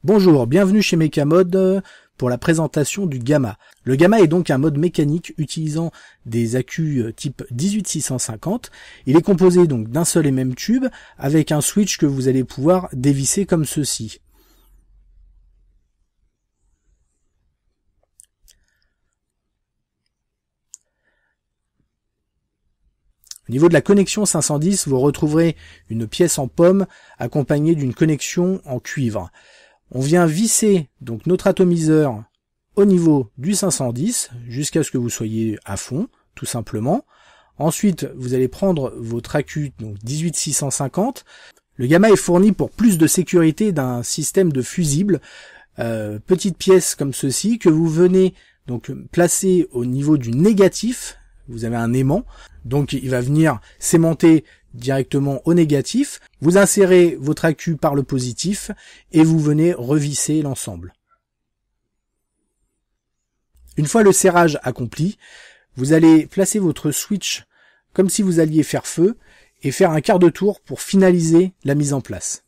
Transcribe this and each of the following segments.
Bonjour, bienvenue chez Mekamode pour la présentation du Gamma. Le Gamma est donc un mode mécanique utilisant des accus type 18650. Il est composé donc d'un seul et même tube avec un switch que vous allez pouvoir dévisser comme ceci. Au niveau de la connexion 510, vous retrouverez une pièce en pomme accompagnée d'une connexion en cuivre. On vient visser donc notre atomiseur au niveau du 510 jusqu'à ce que vous soyez à fond, tout simplement. Ensuite, vous allez prendre votre accu donc 18650. Le Gamma est fourni pour plus de sécurité d'un système de fusible, petite pièce comme ceci que vous venez donc placer au niveau du négatif. Vous avez un aimant, donc il va venir s'aimanter directement au négatif. Vous insérez votre accu par le positif et vous venez revisser l'ensemble. Une fois le serrage accompli, vous allez placer votre switch comme si vous alliez faire feu et faire un quart de tour pour finaliser la mise en place.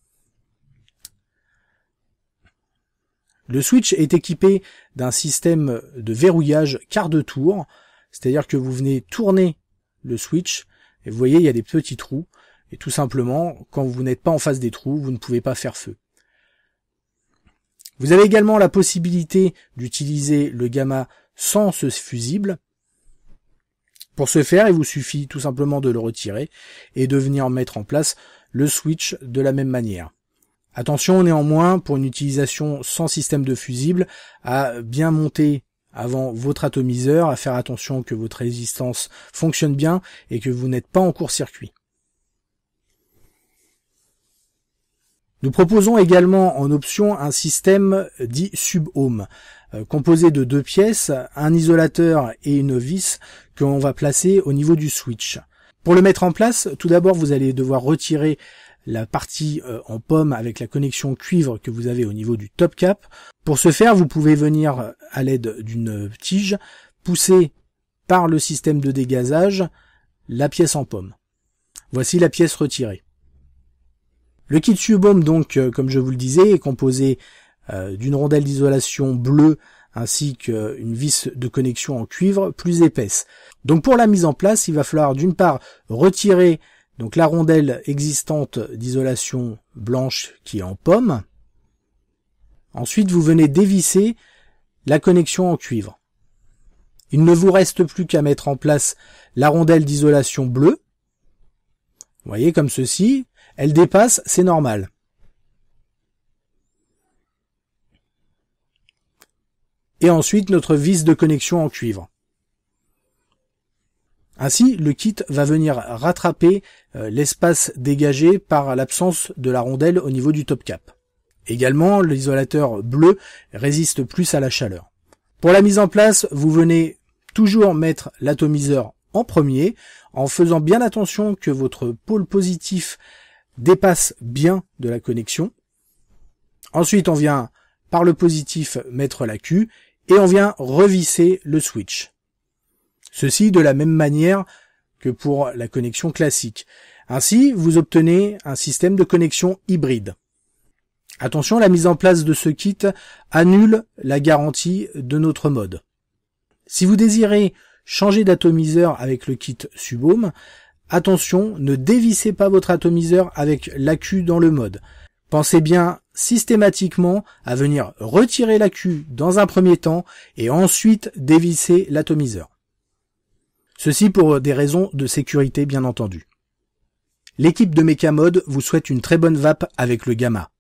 Le switch est équipé d'un système de verrouillage quart de tour. C'est-à-dire que vous venez tourner le switch et vous voyez il y a des petits trous et tout simplement quand vous n'êtes pas en face des trous vous ne pouvez pas faire feu. Vous avez également la possibilité d'utiliser le Gamma sans ce fusible. Pour ce faire il vous suffit tout simplement de le retirer et de venir mettre en place le switch de la même manière. Attention néanmoins pour une utilisation sans système de fusible à bien monter avant votre atomiseur, à faire attention que votre résistance fonctionne bien et que vous n'êtes pas en court-circuit. Nous proposons également en option un système dit sub-ohm, composé de deux pièces, un isolateur et une vis que l'on va placer au niveau du switch. Pour le mettre en place, tout d'abord vous allez devoir retirer la partie en pomme avec la connexion cuivre que vous avez au niveau du top cap. Pour ce faire, vous pouvez venir à l'aide d'une tige pousser par le système de dégazage la pièce en pomme. Voici la pièce retirée. Le kit sub-ohm donc, comme je vous le disais, est composé d'une rondelle d'isolation bleue ainsi qu'une vis de connexion en cuivre plus épaisse. Donc pour la mise en place, il va falloir d'une part retirer donc la rondelle existante d'isolation blanche qui est en pomme. Ensuite, vous venez dévisser la connexion en cuivre. Il ne vous reste plus qu'à mettre en place la rondelle d'isolation bleue. Vous voyez comme ceci, elle dépasse, c'est normal. Et ensuite notre vis de connexion en cuivre. Ainsi, le kit va venir rattraper l'espace dégagé par l'absence de la rondelle au niveau du top cap. Également, l'isolateur bleu résiste plus à la chaleur. Pour la mise en place, vous venez toujours mettre l'atomiseur en premier, en faisant bien attention que votre pôle positif dépasse bien de la connexion. Ensuite, on vient par le positif mettre l'accu et on vient revisser le switch. Ceci de la même manière que pour la connexion classique. Ainsi, vous obtenez un système de connexion hybride. Attention, la mise en place de ce kit annule la garantie de notre mode. Si vous désirez changer d'atomiseur avec le kit sub-ohm, attention, ne dévissez pas votre atomiseur avec l'accu dans le mode. Pensez bien systématiquement à venir retirer l'accu dans un premier temps et ensuite dévisser l'atomiseur. Ceci pour des raisons de sécurité bien entendu. L'équipe de Mekamode vous souhaite une très bonne vape avec le Gamma.